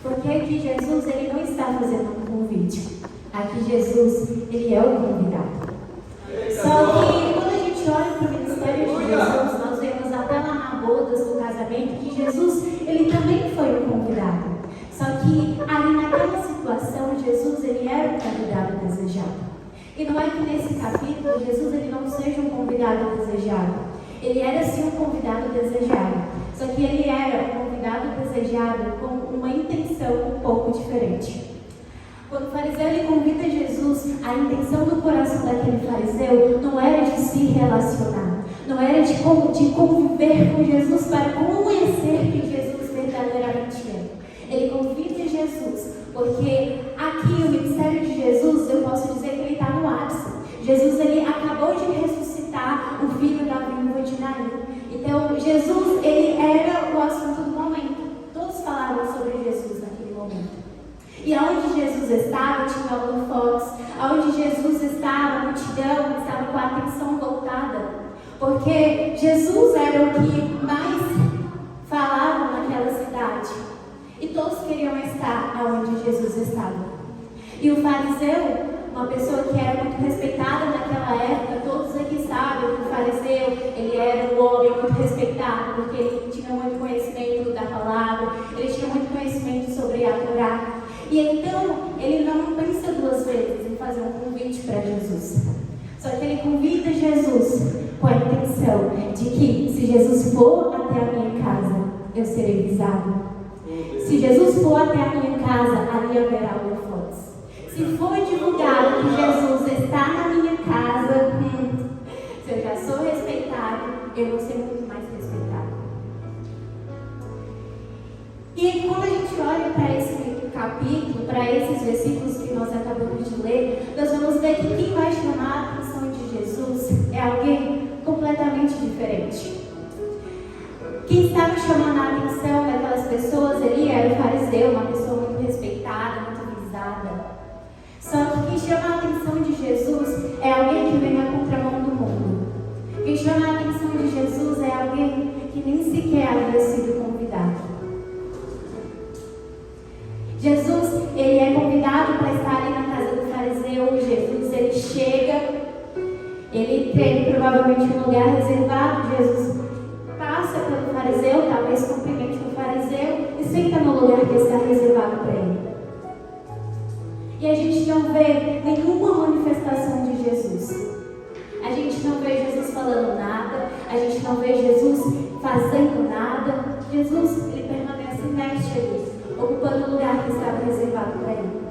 Porque aqui Jesus, ele não está fazendo um convite. Aqui Jesus, ele é o convidado. Só que quando a gente olha para o ministério de Jesus, nós vemos até lá na bodas do casamento que Jesus, ele também foi o convidado. Só que ali naquela situação, Jesus, ele era o convidado desejado. E não é que nesse capítulo, Jesus, ele não seja um convidado desejado. Ele era sim um convidado desejado. Só que ele era um convidado desejado com uma intenção um pouco diferente. Quando o fariseu ele convida Jesus, a intenção do coração daquele fariseu não era de se relacionar, não era de conviver com Jesus para conhecer quem Jesus verdadeiramente é. Ele convida Jesus, porque aqui o ministério de Jesus, eu posso dizer que ele está no ápice. Jesus ele acabou de ressuscitar o filho da viúva de Naim. Então Jesus ele era o assunto do momento. Todos falavam sobre Jesus naquele momento. E aonde Jesus estava, tinha holofotes. Aonde Jesus estava, a multidão estava com a atenção voltada. Porque Jesus era o que mais falavam naquela cidade. E todos queriam estar aonde Jesus estava. E o fariseu, uma pessoa que era muito respeitada naquela época, todos aqui sabem que o fariseu, ele era um homem muito respeitado, porque ele tinha muito conhecimento da palavra, ele tinha muito conhecimento sobre a Torá. E então, ele não pensa duas vezes em fazer um convite para Jesus. Só que ele convida Jesus com a intenção de que, se Jesus for até a minha casa, eu serei visado. Se Jesus for até a minha casa, ali haverá holofotes. Se for divulgado que Jesus está na minha casa, se eu já sou respeitado, eu vou ser muito mais respeitado. E quando a gente olha para esse capítulo, para esses versículos que nós acabamos de ler, nós vamos ver que quem vai chamar a atenção de Jesus é alguém completamente diferente. Quem estava chamando a atenção daquelas pessoas ali era o fariseu, uma pessoa muito respeitada, muito visada. Só que quem chama a atenção de Jesus é alguém que vem na contramão do mundo. Quem chama a atenção de Jesus é alguém que nem sequer havia sido convidado. Jesus, ele é convidado para estar ali na casa do fariseu. Jesus, ele chega, ele tem provavelmente um lugar reservado. Jesus passa pelo fariseu, talvez cumprimente o fariseu e senta no lugar que está reservado para ele. E a gente não vê nenhuma manifestação de Jesus. A gente não vê Jesus falando nada, a gente não vê Jesus fazendo nada. Jesus, ele permanece inerte ali, ocupando o lugar que estava reservado para ele.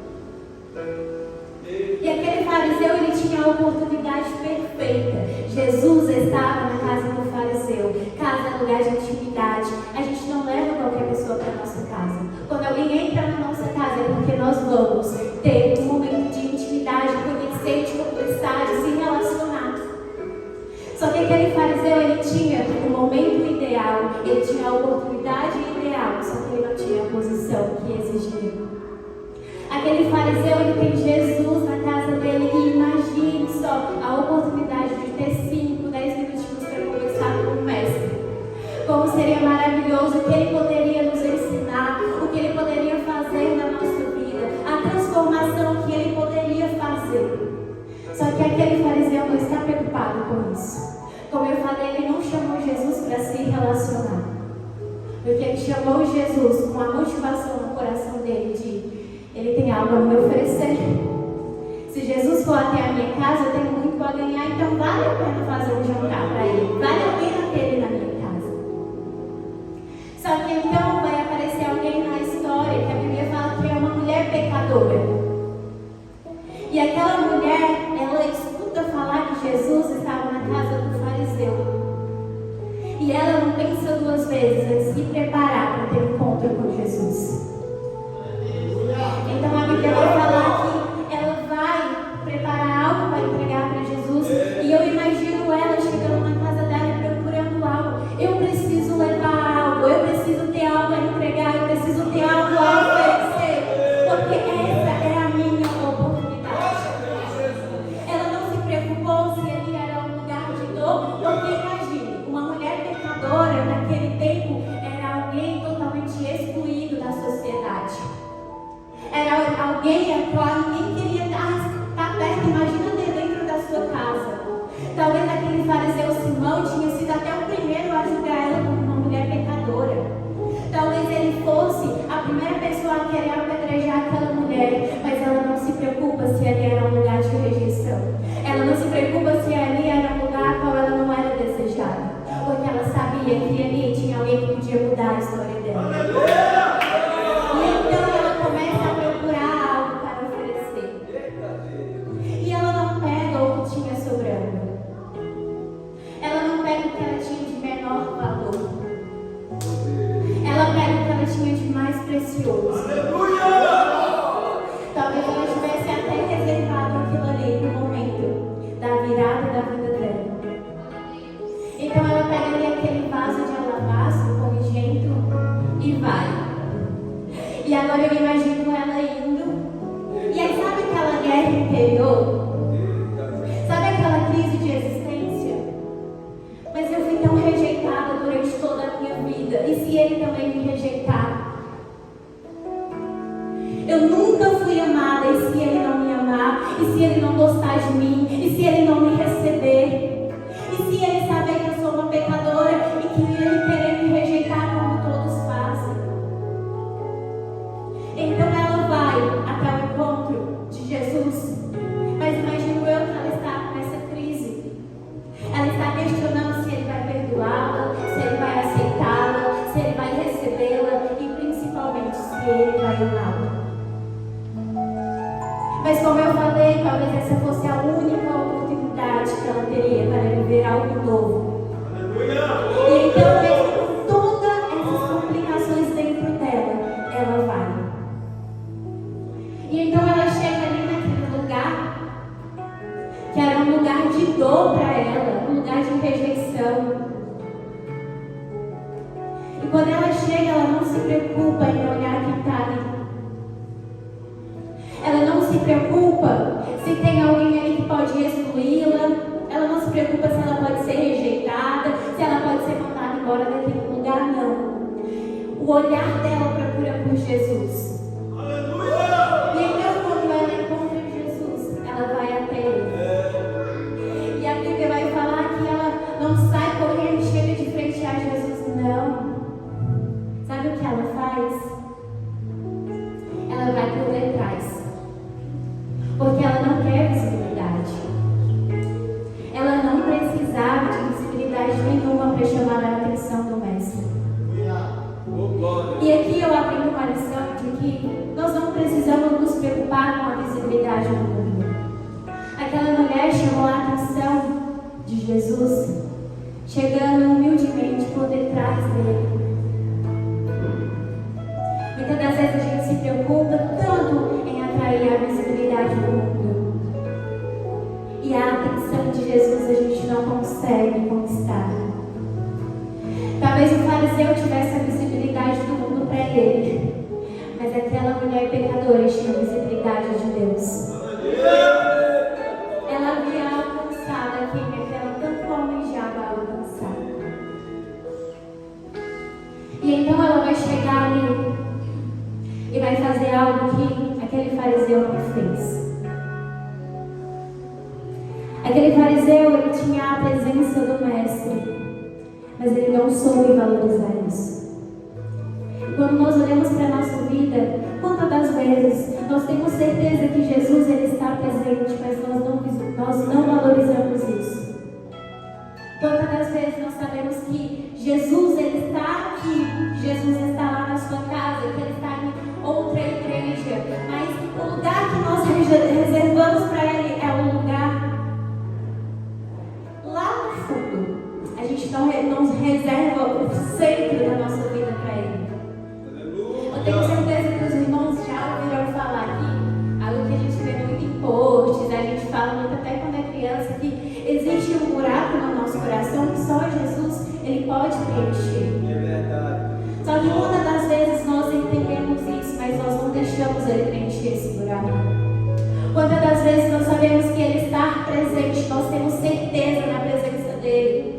E aquele fariseu, ele tinha a oportunidade perfeita. Jesus estava na casa do fariseu. Casa é lugar de intimidade. A gente não leva qualquer pessoa para a nossa casa. Quando alguém entra na nossa casa é porque nós vamos ter um momento de intimidade, conhecer, de conversar, de se relacionar. Só que aquele fariseu, ele tinha o momento ideal, ele tinha a oportunidade ideal, só que ele não tinha a posição que exigia. Aquele fariseu, ele tem Jesus na casa dele e imagine só a oportunidade de ter 5, 10 minutinhos para conversar com o mestre. Como seria maravilhoso o que ele poderia nos ensinar, o que ele poderia fazer na nossa vida, a transformação que ele poderia fazer. Só que aquele fariseu não está preocupado com isso. Como eu falei, ele não chamou Jesus para se relacionar. Porque ele chamou Jesus com a motivação no coração dele de: ele tem algo a me oferecer. Se Jesus for até a minha casa, eu tenho muito a ganhar, então vale a pena fazer um jantar para ele. Vale a pena ter ele na minha casa. Só que então vai aparecer alguém na história que a Bíblia fala que é uma mulher pecadora. E aquela mulher, ela escuta falar que Jesus estava na casa do fariseu. E ela não pensa duas vezes antes de se preparar para ter um encontro com Jesus. Então a Bíblia vai falar que ela vai preparar algo para entregar para Jesus. E eu imagino ela chegando na casa dela e procurando algo. Eu preciso levar algo, eu preciso ter algo a entregar, eu preciso ter algo a oferecer. Porque essa é a minha oportunidade. Ela não se preocupou se ali era um lugar de dor. Porque imagine, uma mulher pecadora naquele tempo era alguém tinha alguém que podia mudar a história dela. E então ela começa a procurar algo para oferecer. E ela não pega o que tinha sobrando. Ela não pega o que ela tinha de menor valor. Ela pega o que ela tinha de mais precioso. Talvez ela tivesse até reservado aquilo ali no momento da virada da vida dela. Então ela pega ali aquele vaso de alabastro com ungento e vai. E agora eu imagino ela indo. E aí sabe aquela guerra interior? Sabe aquela crise de existência? Mas eu fui tão rejeitada durante toda a minha vida. E se ele também me rejeitar? Eu nunca fui amada. E se ele não me amar? E se ele não gostar de mim? E se ele não me receber? E se ele saber que eu sou uma pecadora e que ele querer me rejeitar como todos fazem? Então ela vai até o encontro de Jesus. Mas imagino eu que ela está nessa crise. Ela está questionando se ele vai perdoá-la, se ele vai aceitá-la, se ele vai recebê-la e principalmente se ele vai amá-la. Mas como eu falei, talvez essa fosse a única oportunidade que ela teria para viver algo novo. E então, mesmo com todas essas complicações dentro dela, ela vai. E então ela chega ali naquele lugar, que era um lugar de dor para ela, um lugar de rejeição. E quando ela chega, ela não se preocupa em olhar quem está ali. Ela não se preocupa se tem alguém ali que pode excluí-la. Ela não se preocupa se ela pode ser rejeitada, se ela pode ser mandada embora daquele lugar, não. O olhar dela procura por Jesus. E então, quando ela encontra Jesus, ela vai até ele. E a Bíblia vai falar que ela não sai correndo e chega de frente a Jesus, não. Sabe o que ela faz? Ela vai por detrás. Porque ela não quer visibilidade. Ela não precisava de visibilidade nenhuma para chamar a atenção do Mestre. E aqui eu aprendo uma lição de que nós não precisamos nos preocupar com a visibilidade do mundo. Aquela mulher chamou a atenção de Jesus, chegando humildemente por detrás dele. Muitas das vezes a gente se preocupa tanto em atrair a visibilidade do mundo. E a atenção de Jesus a gente não consegue conquistar. Talvez o fariseu tivesse a visibilidade do mundo para ele, mas aquela mulher pecadora tinha a visibilidade de Deus. Ela havia alcançado aquele que ela tanto almejava alcançar. E então ela vai chegar ali e vai fazer algo que aquele fariseu não fez. Aquele fariseu, ele tinha a presença do Mestre, mas ele não soube valorizar isso. E quando nós olhamos para a nossa vida, quantas das vezes nós temos certeza que Jesus ele está presente, mas nós não valorizamos isso. Quantas das vezes nós sabemos que Jesus ele está aqui, Jesus está lá na sua casa, que ele está em outra igreja, mas o lugar que nós reservamos para ele é um lugar lá no fundo. A gente não reserva o centro da nossa vida para ele. Eu tenho certeza que os irmãos já ouviram falar aqui, algo que a gente vê muito em posts, a gente fala muito até quando é criança, que existe um buraco no nosso coração que só Jesus ele pode preencher. É verdade. Só que muitas das vezes nós entendemos isso, mas nós não deixamos ele preencher esse buraco. Quantas das vezes nós sabemos que ele está presente, nós temos certeza na presença dele.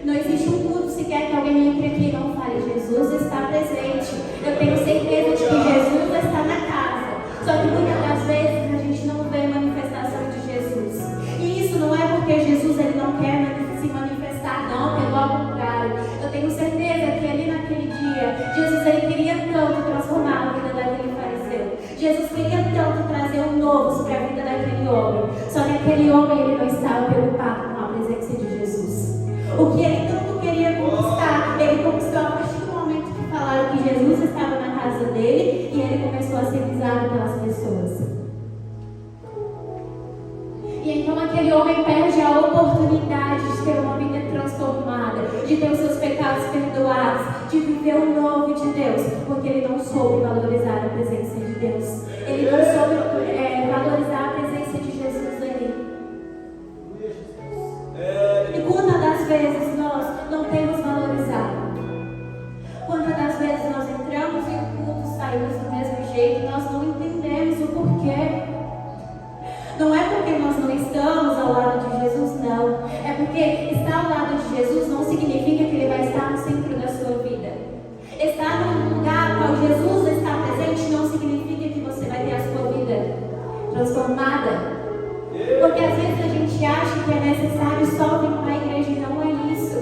Não existe um culto sequer que alguém entre aqui e não fale, Jesus está presente. Eu tenho certeza de que Jesus está na casa. Só que muitas das vezes a gente não vê manifestação de Jesus. E isso não é porque Jesus ele não quer se manifestar, não, pelo contrário. Eu tenho certeza que ali naquele dia, Jesus ele queria tanto transformar a vida daquele fariseu. Jesus queria tanto trazer um novo sobre a vida daquele homem. Só que aquele homem ele não estava preocupado viver o novo de Deus, porque ele não soube valorizar a presença de Deus. Ele não soube valorizar a presença de Jesus ali. E quantas das vezes nós não temos valorizado? Quantas das vezes nós entramos em um culto, saímos do mesmo jeito, nós não entendemos o porquê. Não é porque nós não estamos ao lado de Jesus, não. É porque estar ao lado de Jesus não significa que ele vai estar no centro da sua vida. Estar num lugar qual Jesus está presente não significa que você vai ter a sua vida transformada. Porque às vezes a gente acha que é necessário só vir para a igreja e não é isso.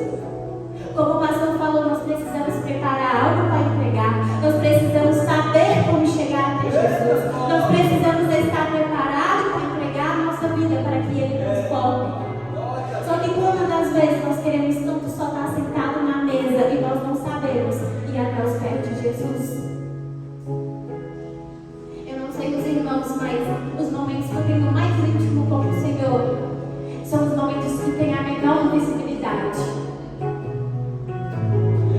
Como o pastor falou, nós precisamos preparar algo para entregar. Nós precisamos saber como chegar até Jesus. Nós precisamos estar preparados para entregar a nossa vida para que Ele transforme. Só que quantas das vezes nós queremos tanto só estar sentado na mesa e nós não sabemos ir até os pés de Jesus? Eu não sei os irmãos, mas os momentos que eu tenho mais íntimo com o Senhor são os momentos que têm a menor visibilidade.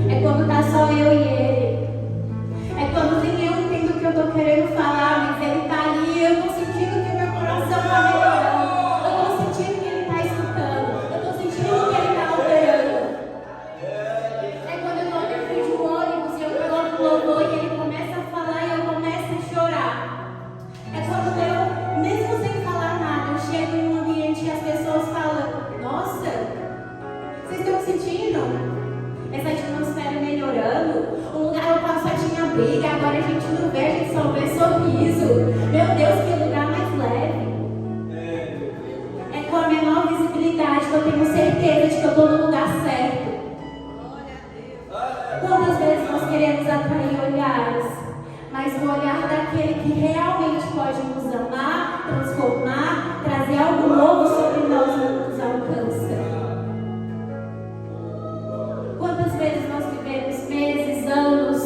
É quando está só eu e Ele. É quando nem eu entendo o que eu estou querendo falar, mas Ele está ali e eu estou sentindo que o meu coração está melhorando. Eu estou sentindo que Ele está escutando. Eu estou sentindo que Ele está operando. É quando eu estou dentro de um ônibus e eu coloco o louvor e Ele começa a falar e eu começo a chorar. É quando eu, mesmo sem falar nada, eu chego em um ambiente e as pessoas falam: nossa, vocês estão sentindo essa atmosfera melhorando? Um lugar onde só tinha briga, agora a gente não vê, a gente só vê sorriso. Meu Deus, que lugar mais leve. É com a menor visibilidade que eu tenho certeza de que eu estou no lugar certo. Quantas vezes nós queremos atrair olhares, mas o olhar daquele que realmente pode nos amar, transformar, trazer algo novo sobre nós não nos alcança. Quantas vezes nós vivemos meses, anos,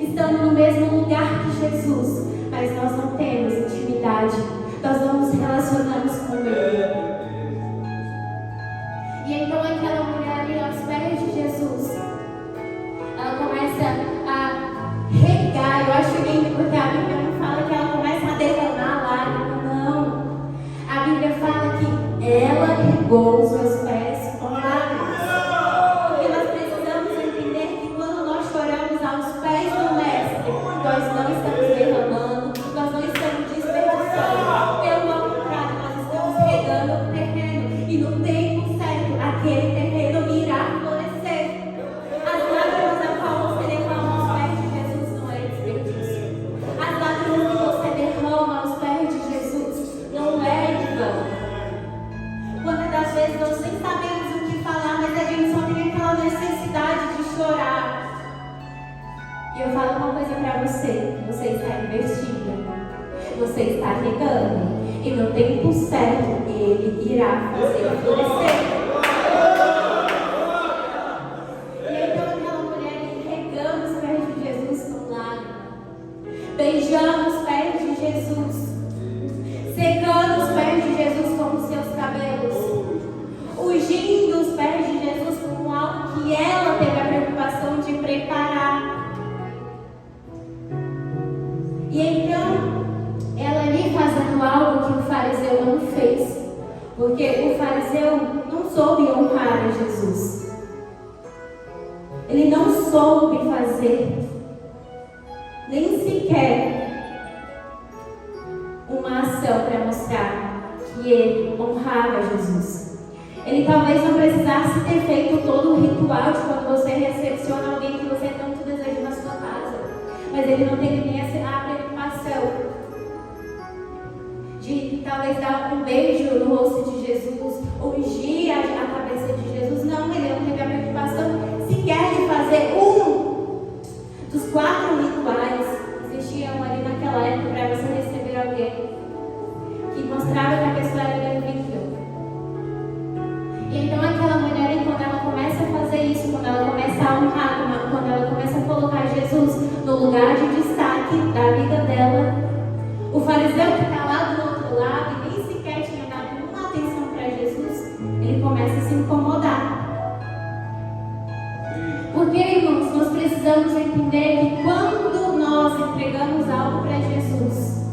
estando no mesmo lugar que Jesus, mas nós não temos intimidade, nós não nos relacionamos com Ele. E então aquela mulher ali aos pés de Jesus, ela começa a regar. Eu acho lindo porque a Bíblia não fala que ela começa a derramar lágrimas, não. A Bíblia fala que ela regou os seus pés com lágrimas. Porque nós precisamos entender que quando nós choramos aos pés do Mestre, nós não estamos derramando, nós não estamos desperdiçando. Pelo contrário, nós estamos regando o terreno. E no tempo certo, aquele terreno irá florescer. As lágrimas a qual você derrama aos pés de Jesus não é desperdício. As lágrimas que você derrama aos pés de Jesus não é em vão. Quantas das vezes nós nem sabemos o que falar, mas a gente só tem aquela necessidade de chorar. E eu falo uma coisa para você: você está investindo, você está regando, e no tempo certo Ele irá fazer florescer. E então aquela mulher regando os pés de Jesus com lágrimas, beijando os pés de Jesus, secando os pés de Jesus com os seus cabelos, ungindo os pés de Jesus com algo que ela teve a preocupação de preparar. E então, ela ali fazendo algo que o fariseu não fez, porque o fariseu não soube honrar a Jesus. Ele não soube fazer nem sequer uma ação para mostrar que ele honrava Jesus. Ele talvez não precisasse ter feito todo o ritual de quando você recepciona alguém que você tanto deseja na sua casa, mas ele não teve nem a preocupação de talvez dar um beijo no rosto de Jesus, ungir a cabeça de Jesus. Não, ele não teve a preocupação sequer de fazer um dos 4 rituais que existiam ali naquela época para você receber alguém, que mostrava que a pessoa era bem-vinda. E então aquela mulher, quando ela começa a fazer isso, quando ela começa a honrar, quando ela começa a colocar Jesus no lugar de destaque da vida dela, o fariseu que está lá do outro lado e nem sequer tinha dado uma atenção para Jesus, ele começa a se incomodar. Porque, irmãos, nós precisamos entender que quando nós entregamos algo para Jesus,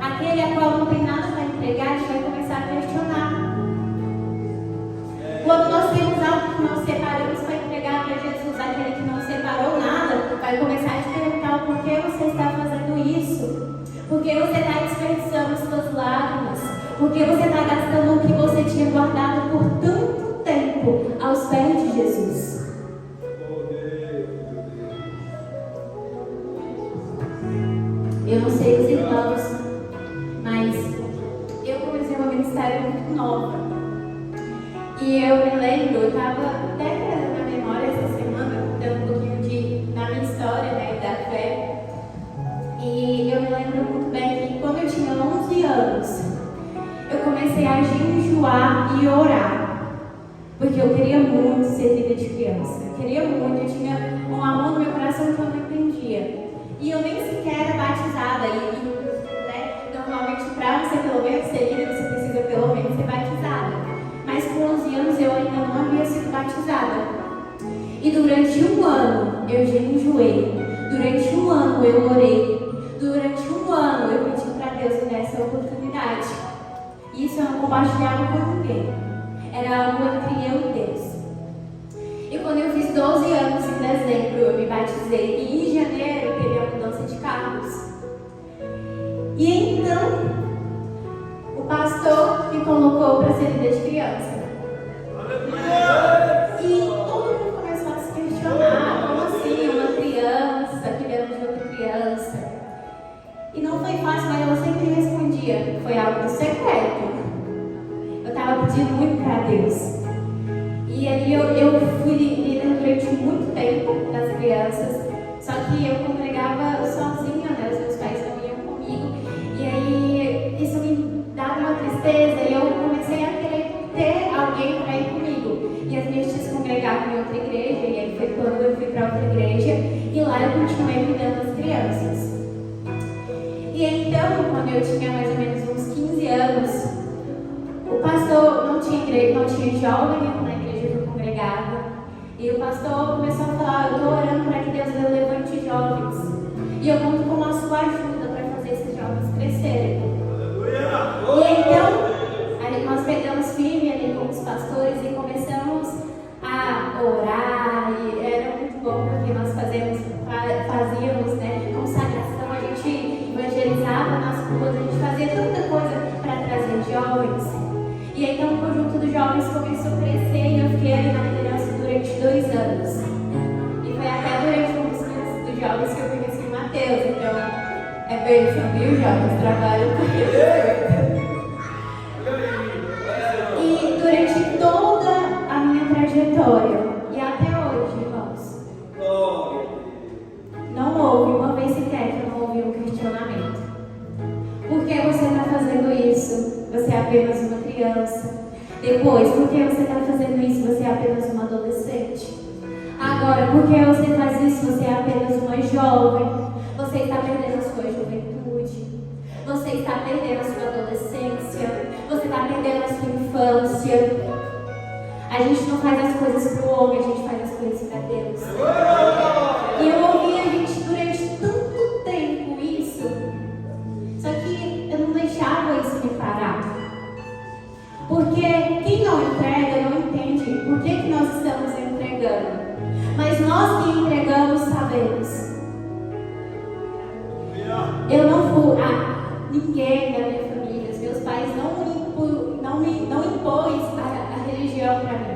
aquele a qual não tem nada para entregar, a gente vai começar a questionar. Quando nós temos algo que nós separamos para entregar para Jesus, aquele que não separou nada, vai começar a te perguntar o porquê você está fazendo isso. Por que você está desperdiçando suas lágrimas? Por que você está gastando o que você tinha guardado por tanto tempo aos pés de Jesus? Eu não sei os irmãos, mas eu comecei uma ministério muito nova. E eu me lembro, eu estava até na memória essa semana, contando um pouquinho da minha história, né, da fé. E eu me lembro muito bem que quando eu tinha 11 anos, eu comecei a jejuar e orar. Porque eu queria muito ser vida de criança. Eu queria muito, eu tinha um amor no meu coração que eu não entendia. E eu nem sequer era batizada. Né, normalmente, para você pelo menos ser líder, você precisa pelo menos ser batizada. Mas com 11 anos eu ainda não havia sido batizada. E durante um ano eu jejuei. Durante um ano eu orei. Durante um ano eu pedi para Deus me dar essa oportunidade. E isso eu não compartilhava com ninguém. Era algo entre eu e Deus. E quando eu fiz 12 anos em dezembro, eu me batizei. E em janeiro teve a mudança de cargos. E então, o pastor me colocou para ser líder de criança. E todo mundo começou a se questionar. Como assim? Uma criança cuidando de outra criança. E não foi fácil, mas eu sempre respondia. Foi algo secreto. Eu estava pedindo muito para Deus. E ali eu fui líder durante muito tempo das crianças. Só que eu congregava sozinha, né? Os meus pais não iam comigo. E aí isso me dava uma tristeza. E eu comecei a querer ter alguém para ir comigo. E as minhas tias congregavam em outra igreja. E aí foi quando eu fui para outra igreja. E lá eu continuei cuidando das crianças. E então, quando eu tinha mais ou menos uns 15 anos, o pastor não tinha igreja, não tinha jovem na igreja que eu congregava. E o pastor começou a falar: eu estou orando para que Deus levante jovens. E eu conto com a sua ajuda para fazer esses jovens crescerem. E então, nós pegamos firme ali com os pastores e começamos a orar. E era muito bom porque nós fazíamos, né, consagração, a gente evangelizava nas ruas, a gente fazia tanta coisa para trazer jovens. E então o conjunto dos jovens começou a crescer e eu fiquei ali na liderança durante 2 anos. E foi até durante um dos jovens que eu conheci o Mateus. Então, é bênção, viu, jovens? Trabalho com ele. E durante toda a minha trajetória, e até hoje, irmãos, não houve uma vez sequer que eu não ouvi um questionamento. Por que você está fazendo isso? Você é apenas uma criança. Depois, por que você está fazendo isso? Você é apenas uma adolescente. Agora, por que você faz isso? Você é apenas uma jovem. Você está perdendo a sua juventude. Você está perdendo a sua adolescência. Você está perdendo a sua infância. A gente não faz as coisas para o homem, a gente faz as coisas para Deus. E eu ouvi a gente durante tanto tempo isso. Só que eu não deixava isso me parar. Porque quem não entrega não entende por que nós estamos entregando. Mas nós que entregamos sabemos. Eu não fui ninguém da minha família, os meus pais não impôs a religião para mim.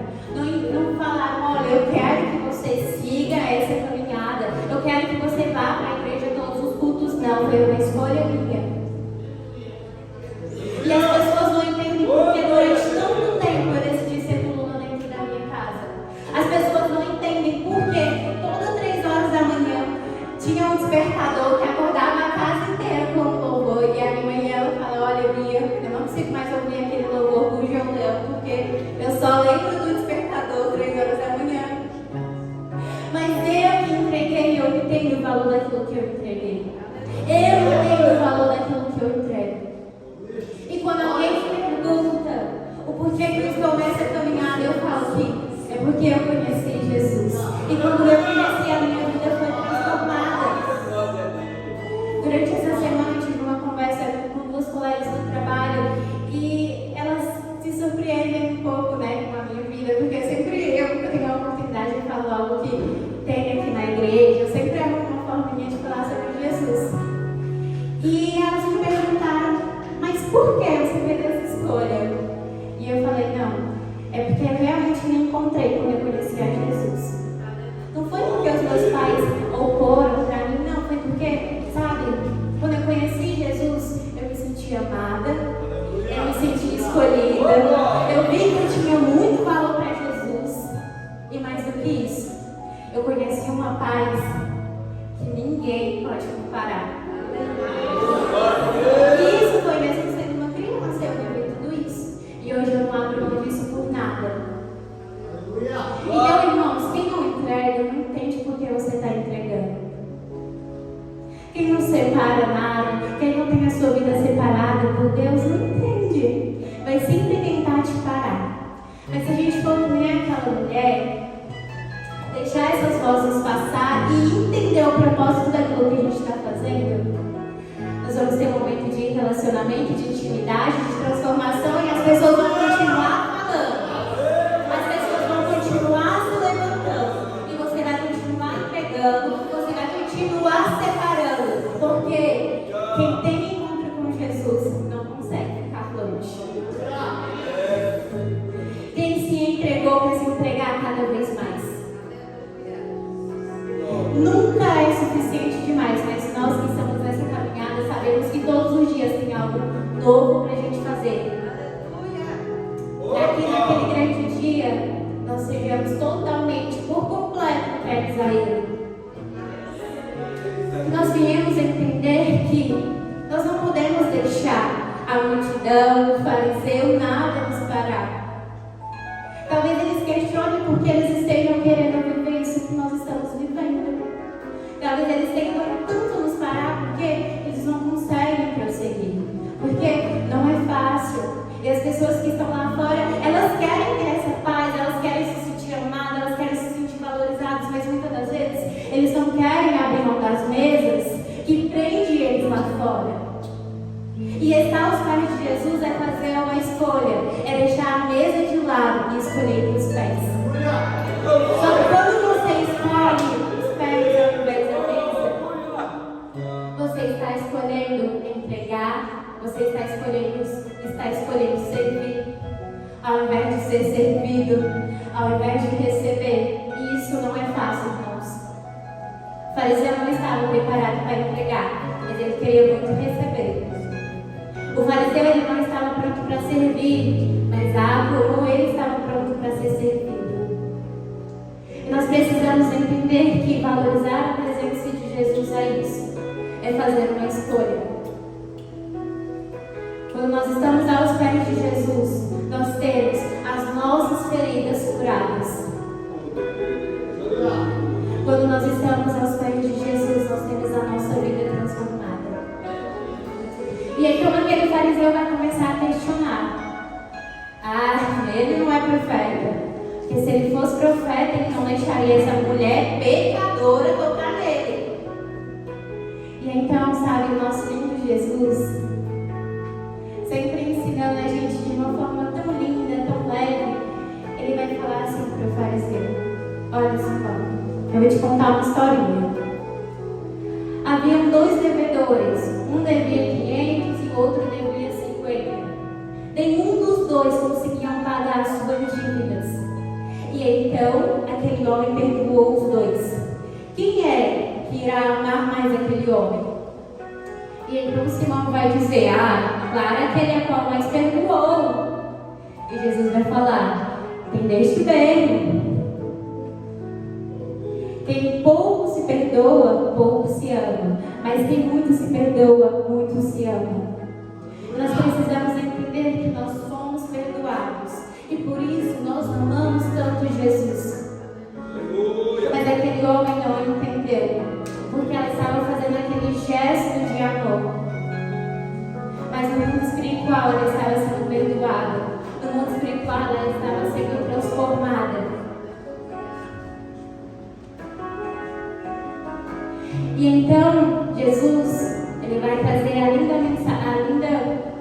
Não falaram: olha, eu quero que você siga essa caminhada, eu quero que você vá para a igreja todos os cultos. Não, foi uma escolha minha. E as pessoas não entendem porque durante tanto tempo eu decidi ser coluna dentro da minha casa. As pessoas não entendem porque todas 3 horas da manhã tinha um despertador que acordava a casa inteira com o louvor. E a minha mãe, ela fala: olha, Bia, eu não consigo mais ouvir aquele louvor do João Leão, porque eu só lembro do despertador 3 horas da manhã. Mas eu que entreguei, eu entendo o valor daquilo que eu entreguei. Eu entendo o valor daquilo que eu entrego. E quando alguém me pergunta o porquê que eu estou nessa caminhada, eu falo que é porque eu conheci Jesus. E quando eu conheci a minha E elas me perguntaram, mas por que você fez essa escolha? E eu falei, não, é porque eu realmente me encontrei quando eu conheci a Jesus. Não foi porque os meus pais oporam para mim, não, foi porque, sabe, quando eu conheci Jesus, eu me senti amada, eu me senti escolhida, eu vi que eu tinha muito valor para Jesus. E mais do que isso, eu conheci uma paz que ninguém pode comparar. E isso foi mesmo sendo uma criança, eu vivi tudo isso. E hoje eu não abro mão disso por nada. Então, irmãos, quem não entrega, não entende por que você está entregando. Quem não separa nada, quem não tem a sua vida separada por Deus, não entende. Vai sempre tentar te parar. Mas se a gente for que nem aquela mulher, deixar essas vozes passar e entender o propósito daquilo que a gente está fazendo, nós vamos ter um momento de relacionamento, de intimidade, de transformação, e as pessoas vão continuar falando. As pessoas vão continuar se levantando. E você vai continuar entregando, você vai continuar separando. Porque quem tem encontro com Jesus não consegue ficar longe. Quem se entregou para se entregar cada vez mais. Nunca é suficiente demais, mas nós que estamos nessa caminhada sabemos que todos os dias tem algo novo para a gente fazer. Para que naquele grande dia nós sejamos totalmente, por completo, entregues a Ele. Nós viemos entender que nós não podemos deixar a multidão, o fariseu, nada nos parar. Talvez eles questionem porque eles estejam querendo viver isso que nós estamos vivendo. Talvez eles tentam tanto nos parar porque eles não conseguem prosseguir. Porque não é fácil. E as pessoas que estão lá fora, elas querem ter essa paz, elas querem se sentir amadas, elas querem se sentir valorizadas, mas muitas das vezes eles não querem abrir mão das mesas que prende eles lá fora. E estar aos pés de Jesus é fazer uma escolha, é deixar a mesa de lado e escolher os pés. Só que quando você escolhe os pés ao invés da mesa, você está escolhendo entregar, você está escolhendo servir, ao invés de ser servido, ao invés de receber. E isso não é fácil, irmãos. O fariseu não estava preparado para entregar, mas ele queria muito receber. O fariseu ele não estava pronto para servir, mas como ele estava pronto para ser servido. E nós precisamos entender que valorizar a presença de Jesus é isso, é fazer uma escolha. Quando nós estamos aos pés de Jesus, nós temos as nossas feridas curadas. Quando nós estamos aos pés de Jesus, nós temos a nossa vida transformada. E então aquele fariseu vai começar a questionar. Ele não é profeta. Porque se ele fosse profeta, ele não deixaria essa mulher pecadora tocar nele. E então, sabe, o nosso lindo Jesus, sempre ensinando a gente de uma forma tão linda, tão leve, ele vai falar assim para o fariseu: olha só, eu vou te contar uma historinha. Haviam 2 devedores, um devia 500 e o outro devia 50. Nenhum dos 2 conseguiam pagar as suas dívidas. E então aquele homem perdoou os 2. Quem é que irá amar mais aquele homem? E então Simão vai dizer: claro, aquele a qual mais perdoou. E Jesus vai falar: entendeste bem. Quem pouco se perdoa, pouco se ama. Mas quem muito se perdoa, muito se ama. Nós precisamos entender que nós somos perdoados. E por isso nós amamos tanto Jesus. Mas aquele homem não entendeu. Porque ela estava fazendo aquele gesto de amor. Mas no mundo espiritual ela estava sendo perdoada. No mundo espiritual ela estava sendo transformada. E então, Jesus, ele vai trazer a linda mensagem,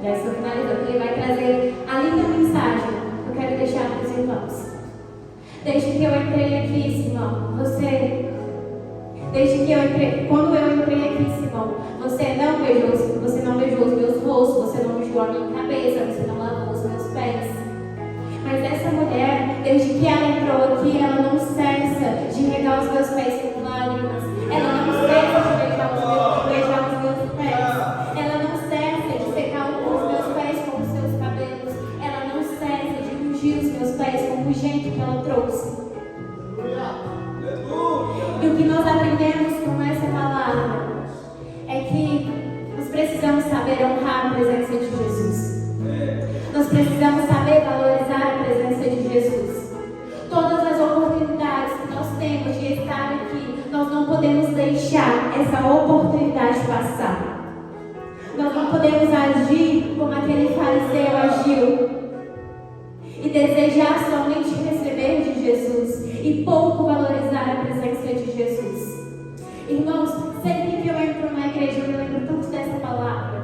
já estou finalizando, ele vai trazer a linda mensagem que eu quero deixar para os irmãos. Desde que eu entrei aqui, Simão, quando eu entrei aqui, Simão, irmão, você não beijou os meus rostos, você não beijou a minha cabeça, você não lavou os meus pés. Mas essa mulher, desde que ela entrou aqui, ela não cessa de regar os meus pés com lágrimas. Ela não cessa de beijar os meus pés. Ela não cessa de secar os meus pés com os seus cabelos. Ela não cessa de ungir os meus pés com o jeito que ela trouxe. E o que nós aprendemos com essa palavra é que nós precisamos saber honrar a presença de Jesus. Nós precisamos saber valorizar a presença de Jesus. Todas as oportunidades que nós temos de estar aqui, nós não podemos deixar essa oportunidade passar. Nós não podemos agir como aquele fariseu agiu e desejar somente receber de Jesus e pouco valorizar a presença de Jesus. Irmãos, sempre que eu entro numa igreja, eu me lembro tanto dessa palavra.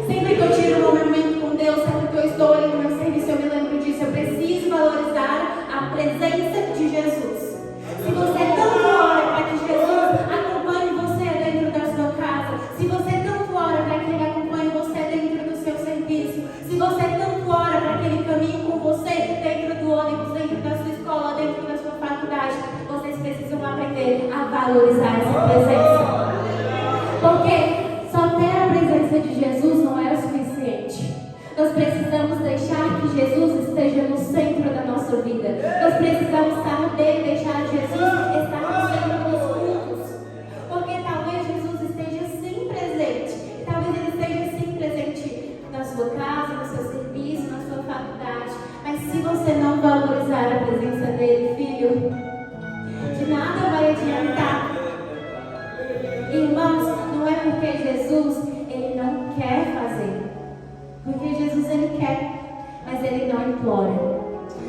Sempre que eu tiro um momento com Deus, sempre que eu estou ali no meu serviço, eu me lembro disso. Eu preciso valorizar a presença de Jesus. Se você tanto ora para que Jesus acompanhe você dentro da sua casa, se você tanto ora para que Ele acompanhe você dentro do seu serviço, se você tanto ora para que Ele caminhe com você dentro do ônibus, dentro da sua escola, dentro da sua faculdade, vocês precisam aprender a valorizar essa presença. Porque só ter a presença de Jesus não é o suficiente. Nós precisamos deixar que Jesus esteja no centro da nossa vida. Nós precisamos saber deixar Jesus estar no centro dos cultos. Porque talvez Jesus esteja sim presente. Talvez Ele esteja sim presente na sua casa, no seu serviço, na sua faculdade. Mas se você não valorizar a presença dEle, filho, de nada vai adiantar. Irmãos, não é porque Jesus Ele não quer fazer. Porque Jesus Ele quer, mas Ele não implora.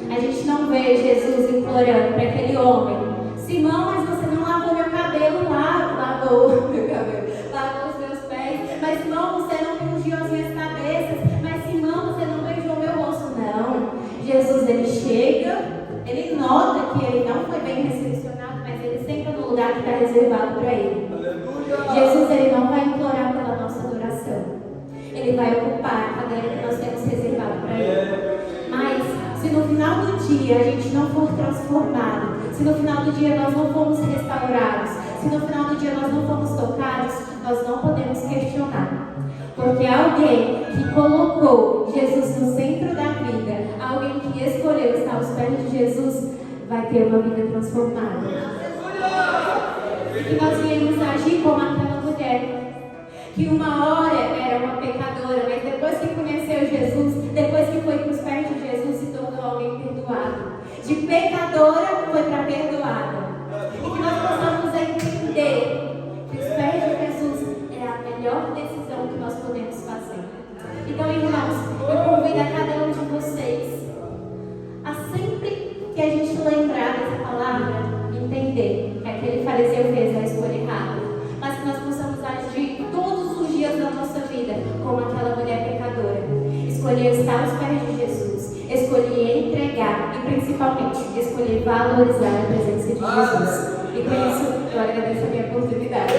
A gente não vê Jesus implorando para aquele homem: Simão, mas você não lavou meu cabelo lá. Lavou meu cabelo, lavou os meus pés. Mas Simão, você não me ungiu as minhas cabeças. Mas Simão, você não beijou meu rosto. Não. Jesus Ele chega, Ele nota que Ele não foi bem recepcionado, mas Ele senta no lugar que está reservado para Ele. Jesus Ele não vai implorar pela nossa adoração. Ele vai ocupar a cadeira que nós temos reservado para Ele. Mas, se no final do dia a gente não for transformado, se no final do dia nós não formos restaurados, se no final do dia nós não formos tocados, nós não podemos questionar. Porque alguém que colocou Jesus no centro da vida, alguém que escolheu estar aos pés de Jesus, vai ter uma vida transformada. E que nós viemos agir como aquela mulher, que uma hora era uma pecadora, mas depois que conheceu Jesus, depois que foi para os pés de Jesus, se tornou alguém perdoado. De pecadora foi para perdoada. E que nós possamos entender que os pés de Jesus é a melhor decisão que nós podemos fazer. Então, irmãos, eu convido a cada um de vocês a sempre que a gente lembrar dessa palavra, entender que aquele fariseu fez a escolha errada, mas que nós possamos agir todos os dias da nossa vida como aquela mulher pecadora. Escolher estar aos pés de Jesus, escolher entregar e principalmente escolher valorizar a presença de Jesus. E por isso eu agradeço a minha oportunidade.